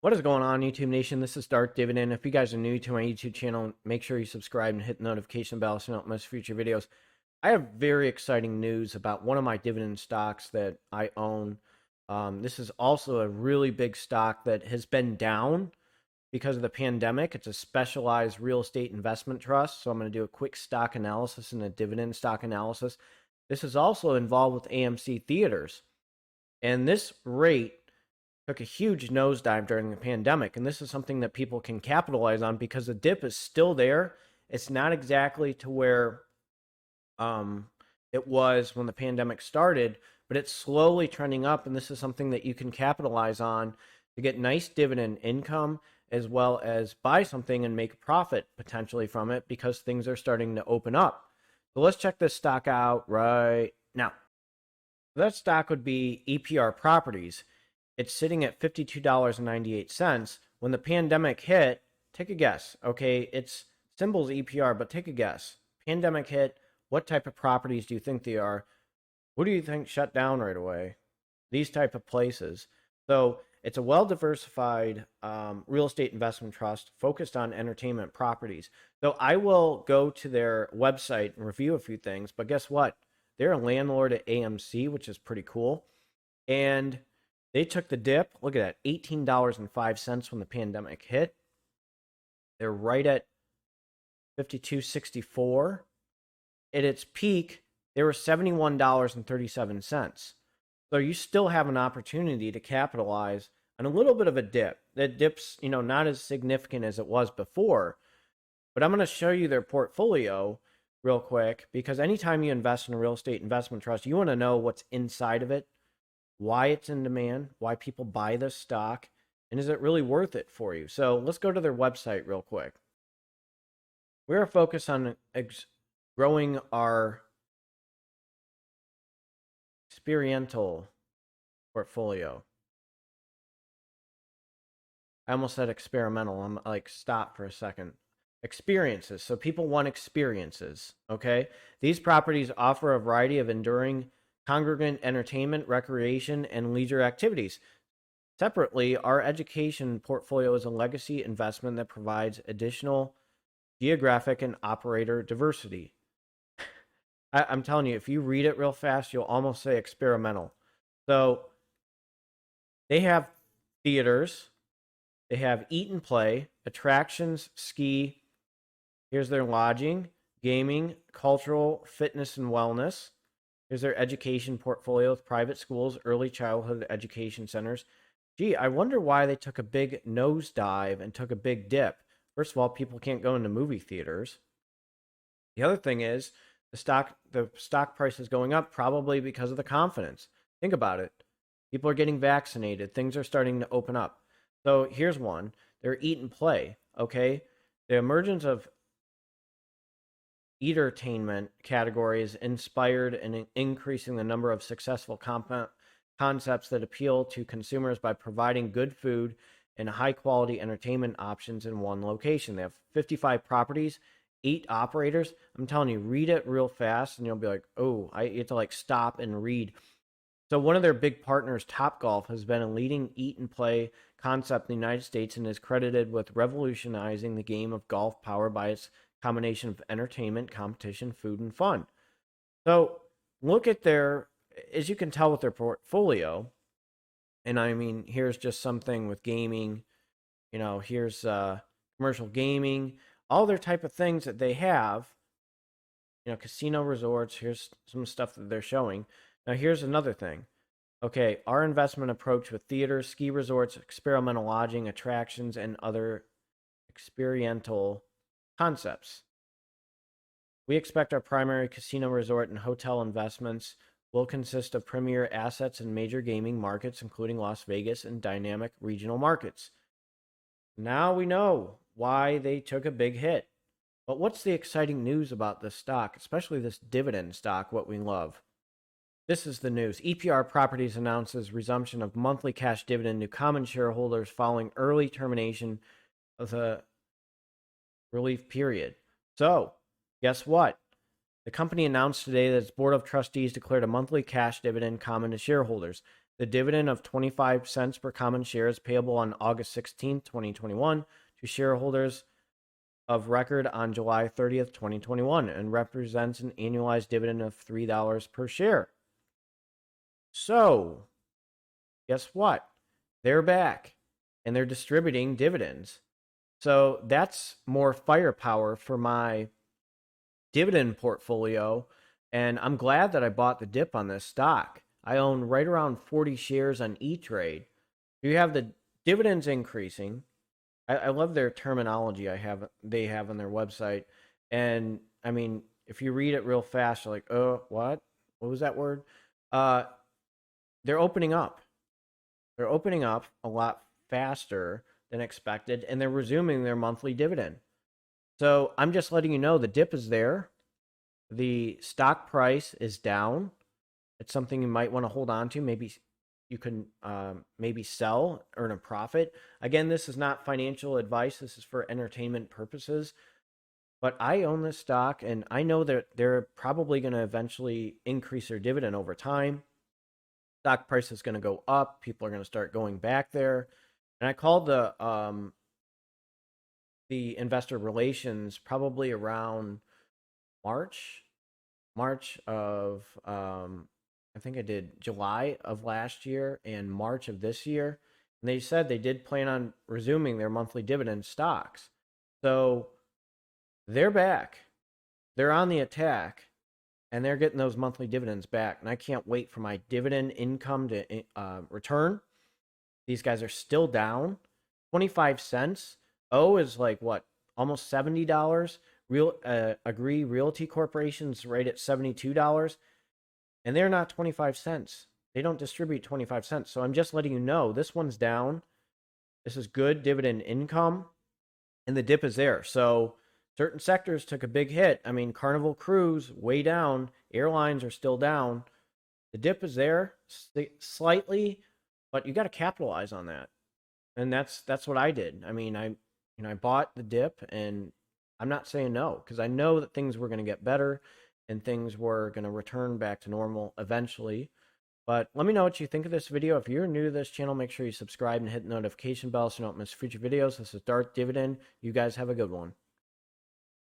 What is going on, YouTube Nation? This is Dark Dividend. If you guys are new to my YouTube channel, make sure you subscribe and hit the notification bell so you don't miss future videos. I have very exciting news about one of my dividend stocks that I own. This is also a really big stock that has been down because of the pandemic. It's a specialized real estate investment trust. So I'm going to do a quick stock analysis and a dividend stock analysis. This is also involved with AMC Theaters. And this rate took a huge nosedive during the pandemic. And this is something that people can capitalize on because the dip is still there. It's not exactly to where it was when the pandemic started, but it's slowly trending up. And this is something that you can capitalize on to get nice dividend income, as well as buy something and make a profit potentially from it because things are starting to open up. So let's check this stock out right now. That stock would be EPR Properties. It's sitting at $52.98. When the pandemic hit, take a guess. Okay, it's symbols EPR, but take a guess. Pandemic hit, what type of properties do you think they are? Who do you think shut down right away? These type of places. So it's a well-diversified real estate investment trust focused on entertainment properties. So I will go to their website and review a few things, but guess what? They're a landlord at AMC, which is pretty cool. And they took the dip. Look at that, $18.05 when the pandemic hit. They're right at $52.64. At its peak, they were $71.37. So you still have an opportunity to capitalize on a little bit of a dip. That dip's, not as significant as it was before. But I'm going to show you their portfolio real quick, because anytime you invest in a real estate investment trust, you want to know what's inside of it, why it's in demand, why people buy this stock, and is it really worth it for you? So let's go to their website real quick. We're focused on growing our experiential portfolio. I almost said experimental. I'm like, stop for a second. Experiences. So people want experiences, okay? These properties offer a variety of enduring congregant entertainment, recreation, and leisure activities. Separately, our education portfolio is a legacy investment that provides additional geographic and operator diversity. I'm telling you, if you read it real fast, you'll almost say experimental. So they have theaters, they have eat and play, attractions, ski. Here's their lodging, gaming, cultural, fitness, and wellness. Here's their education portfolio with private schools, early childhood education centers. Gee, I wonder why they took a big nosedive and took a big dip. First of all, people can't go into movie theaters. The other thing is the stock price is going up probably because of the confidence. Think about it. People are getting vaccinated. Things are starting to open up. So here's one. They're eat and play, okay? The emergence of entertainment categories inspired and increasing the number of successful concepts that appeal to consumers by providing good food and high quality entertainment options in one location. They have 55 properties, 8 operators. I'm telling you, read it real fast and you'll be like, oh, you have to like stop and read. So one of their big partners, Topgolf, has been a leading eat and play concept in the United States and is credited with revolutionizing the game of golf, powered by its combination of entertainment, competition, food, and fun. So look at as you can tell with their portfolio, and I mean, here's just something with gaming, here's commercial gaming, all their type of things that they have, casino resorts, here's some stuff that they're showing. Now here's another thing. Okay, our investment approach with theaters, ski resorts, experimental lodging, attractions, and other experiential concepts. We expect our primary casino resort and hotel investments will consist of premier assets in major gaming markets, including Las Vegas and dynamic regional markets. Now we know why they took a big hit. But what's the exciting news about this stock, especially this dividend stock, what we love? This is the news. EPR Properties announces resumption of monthly cash dividend to common shareholders following early termination of the relief period. So, guess what? The company announced today that its board of trustees declared a monthly cash dividend common to shareholders. The dividend of 25 cents per common share is payable on August 16th, 2021 to shareholders of record on July 30th, 2021 and represents an annualized dividend of $3 per share. So, guess what? They're back and they're distributing dividends. So that's more firepower for my dividend portfolio. And I'm glad that I bought the dip on this stock. I own right around 40 shares on E-Trade. You have the dividends increasing. I love their terminology they have on their website. And I mean, if you read it real fast, you're like, oh, what? What was that word? They're opening up. They're opening up a lot faster than expected, and they're resuming their monthly dividend. So I'm just letting you know the dip is there. The stock price is down. It's something you might want to hold on to. Maybe you can maybe sell, earn a profit. Again, this is not financial advice. This is for entertainment purposes. But I own this stock, and I know that they're probably going to eventually increase their dividend over time. Stock price is going to go up. People are going to start going back there. And I called the investor relations probably around March of I think I did July of last year and March of this year. And they said they did plan on resuming their monthly dividend stocks. So they're back. They're on the attack. And they're getting those monthly dividends back. And I can't wait for my dividend income to return. These guys are still down. 25 cents. O is like what? Almost $70. Agree Realty Corporation's right at $72. And they're not 25 cents. They don't distribute 25 cents. So I'm just letting you know this one's down. This is good dividend income. And the dip is there. So certain sectors took a big hit. I mean, Carnival Cruise, way down. Airlines are still down. The dip is there slightly, but you got to capitalize on that. And that's what I did. I mean, I bought the dip, and I'm not saying no, because I know that things were going to get better and things were going to return back to normal eventually. But let me know what you think of this video. If you're new to this channel, make sure you subscribe and hit the notification bell so you don't miss future videos. This is Darth Dividend. You guys have a good one.